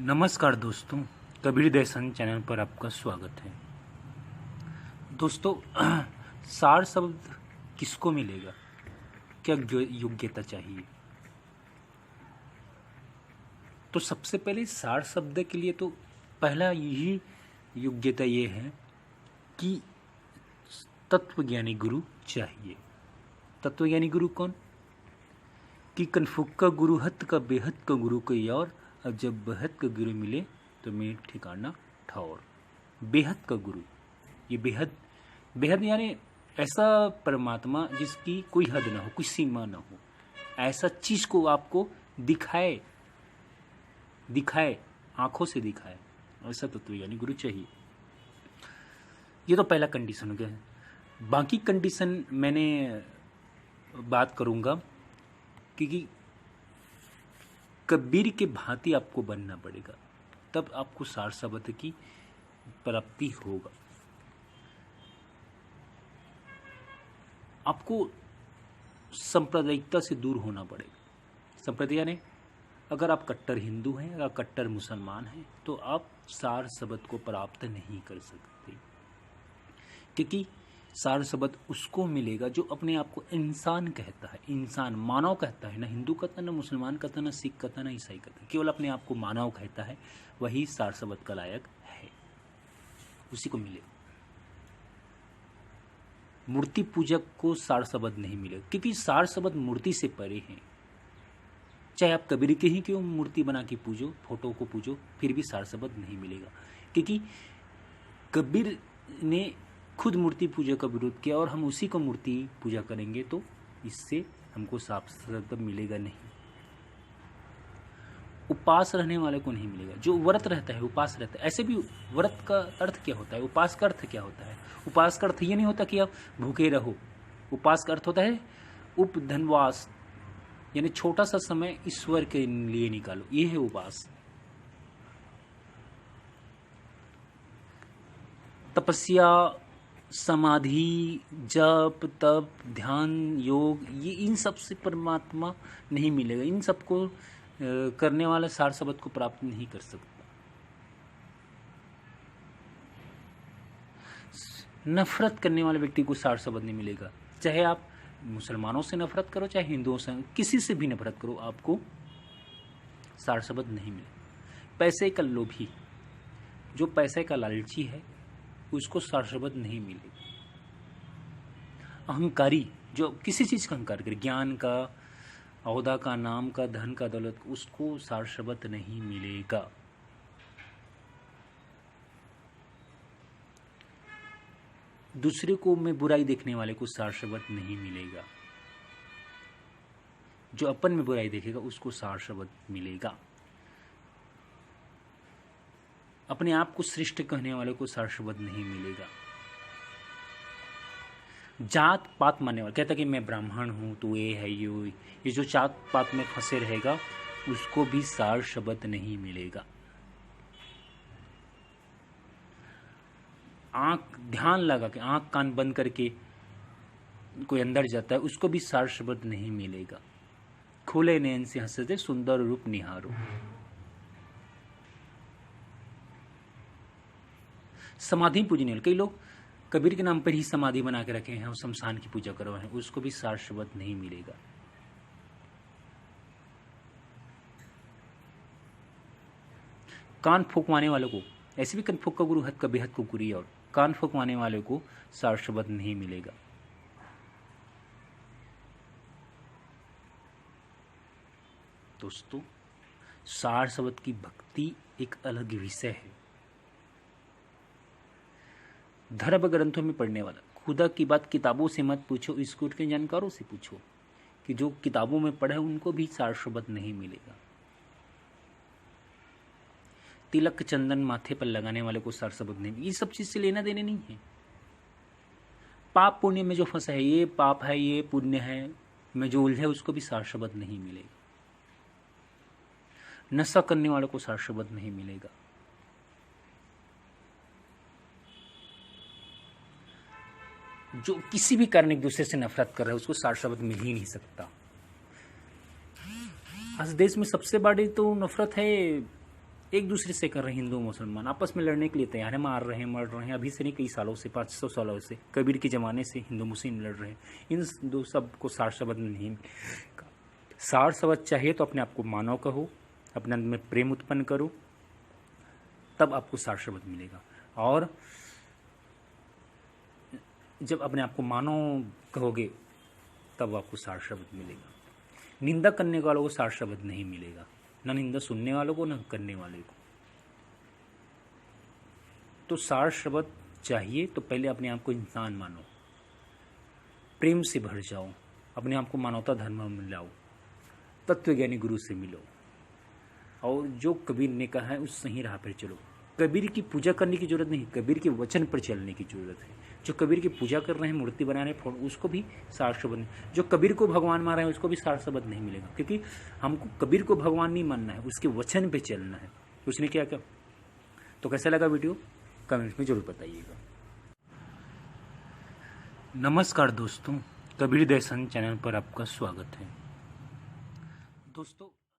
नमस्कार दोस्तों, कबीर दर्शन चैनल पर आपका स्वागत है। दोस्तों, सार शब्द किसको मिलेगा? क्या योग्यता चाहिए? तो सबसे पहले सार शब्द के लिए तो पहला यही योग्यता ये है कि तत्वज्ञानी गुरु चाहिए। तत्वज्ञानी गुरु कौन? कि कनफुक का गुरु हत का बेहद का गुरु कोई और, अब जब बेहद का गुरु मिले तो मैं ठिकाना ठौर। बेहद का गुरु, ये बेहद बेहद यानी ऐसा परमात्मा जिसकी कोई हद ना हो, कोई सीमा ना हो, ऐसा चीज को आपको दिखाए आंखों से दिखाए, ऐसा तत्व यानी गुरु चाहिए। ये तो पहला कंडीशन हो गया। बाकी कंडीशन मैंने बात करूंगा, क्योंकि कबीर के भांति आपको बनना पड़ेगा, तब आपको सार शब्द की प्राप्ति होगा। आपको सांप्रदायिकता से दूर होना पड़ेगा। संप्रदाय यानी अगर आप कट्टर हिंदू हैं या कट्टर मुसलमान हैं तो आप सार शब्द को प्राप्त नहीं कर सकते, क्योंकि सार शब्द उसको मिलेगा जो अपने आप को इंसान कहता है, इंसान मानव कहता है। ना हिंदू कहता, ना मुसलमान कहता, ना सिख कहता, ना ईसाई कहता, केवल अपने आप को मानव कहता है, वही सार शब्द का लायक है, उसी को मिलेगा। मूर्ति पूजक को सार शब्द नहीं मिलेगा, क्योंकि सार शब्द मूर्ति से परे हैं। चाहे आप कबीर के ही क्यों मूर्ति बना के पूजो, फोटो को पूजो, फिर भी सार शब्द नहीं मिलेगा, क्योंकि कबीर ने खुद मूर्ति पूजा का विरोध किया और हम उसी को मूर्ति पूजा करेंगे तो इससे हमको साफ शब्द मिलेगा नहीं। उपास रहने वाले को नहीं मिलेगा, जो व्रत रहता है, उपास रहता है। ऐसे भी व्रत का अर्थ क्या होता है, उपास का अर्थ क्या होता है? उपास का अर्थ ये नहीं होता कि आप भूखे रहो। उपास का अर्थ होता है उपधनवास, यानी छोटा सा समय ईश्वर के लिए निकालो, ये है उपास। तपस्या, समाधि, जप, तप, ध्यान, योग, ये इन सब से परमात्मा नहीं मिलेगा। इन सबको करने वाला सार शब्द को प्राप्त नहीं कर सकता। नफरत करने वाले व्यक्ति को सार शब्द नहीं मिलेगा। चाहे आप मुसलमानों से नफरत करो, चाहे हिंदुओं से, किसी से भी नफरत करो, आपको सार शब्द नहीं मिलेगा। पैसे का लोभी, जो पैसे का लालची है, उसको सार शब्द नहीं मिलेगा। अहंकारी, जो किसी चीज का अहंकार करे, ज्ञान का, औहदा का, नाम का, धन का, दौलत, उसको सार शब्द नहीं मिलेगा। दूसरे को में बुराई देखने वाले को सार शब्द नहीं मिलेगा। जो अपन में बुराई देखेगा उसको सार शब्द मिलेगा। अपने आप को श्रेष्ठ कहने वाले को सार शब्द नहीं मिलेगा। जात पात मानने वाला, कहता कि मैं ब्राह्मण हूं तो ये है, ये जो जात पात में फंसे रहेगा उसको भी सार शब्द नहीं मिलेगा। आंख ध्यान लगा के, आंख कान बंद करके कोई अंदर जाता है, उसको भी सार शब्द नहीं मिलेगा। खुले नयन से हंसते सुंदर रूप निहारो। समाधि पूजने वाले, कई लोग कबीर के नाम पर ही समाधि बना के रखे हैं और शमशान की पूजा करवाए हैं, उसको भी सार शब्द नहीं मिलेगा। कान फूकवाने वालों को, ऐसे भी कनफुक का गुरु हद का बेहद को गुरी, और कान फूकवाने वाले को सार शब्द नहीं मिलेगा। दोस्तों, सार शब्द की भक्ति एक अलग विषय है। धर्म ग्रंथों में पढ़ने वाला, खुदा की बात किताबों से मत पूछो, स्कूल के जानकारों से पूछो, कि जो किताबों में पढ़े उनको भी सार शब्द नहीं मिलेगा। तिलक चंदन माथे पर लगाने वाले को सार शब्द नहीं, ये सब चीज से लेना देने नहीं है। पाप पुण्य में जो फंसा है, ये पाप है ये पुण्य है में जो उलझे, उसको भी सार शब्द नहीं मिलेगा। नशा करने वालों को सार शब्द नहीं मिलेगा। जो किसी भी कारण एक दूसरे से नफरत कर रहा है उसको सार शब्द मिल ही नहीं सकता। आज देश में सबसे बड़ी तो नफरत है एक दूसरे से कर रहे हैं, हिंदू मुसलमान आपस में लड़ने के लिए तैयार है, मार रहे हैं, मर रहे हैं। अभी से नहीं, कई सालों से, 500 सालों से, कबीर के ज़माने से हिंदू मुस्लिम लड़ रहे हैं। इन दो सब को सार शब्द नहीं मिलेगा। सार शब्द चाहिए तो अपने आप को मानव कहो, अपने अंदर में प्रेम उत्पन्न करो, तब आपको सार शब्द मिलेगा। और जब अपने आप को मानव कहोगे तब आपको सार शब्द मिलेगा। निंदा करने वालों को सार शब्द नहीं मिलेगा, ना निंदा सुनने वालों को, ना करने वाले को। तो सार शब्द चाहिए तो पहले अपने आप को इंसान मानो, प्रेम से भर जाओ, अपने आप को मानवता धर्म में लाओ, तत्वज्ञानी गुरु से मिलो, और जो कबीर ने कहा है उस सही राह पर चलो। कबीर की पूजा करने की जरूरत नहीं, कबीर के वचन पर चलने की जरूरत है। जो कबीर की पूजा कर रहे हैं, मूर्ति बना रहे हैं, उसको भी सार शब्द नहीं। जो कबीर को भगवान मान रहे हैं उसको भी सार शब्द नहीं मिलेगा, क्योंकि हमको कबीर को भगवान नहीं मानना है, उसके वचन पे चलना है। उसने क्या क्या। तो कैसा लगा वीडियो, कमेंट्स में जरूर बताइएगा। नमस्कार दोस्तों, कबीर दर्शन चैनल पर आपका स्वागत है। दोस्तों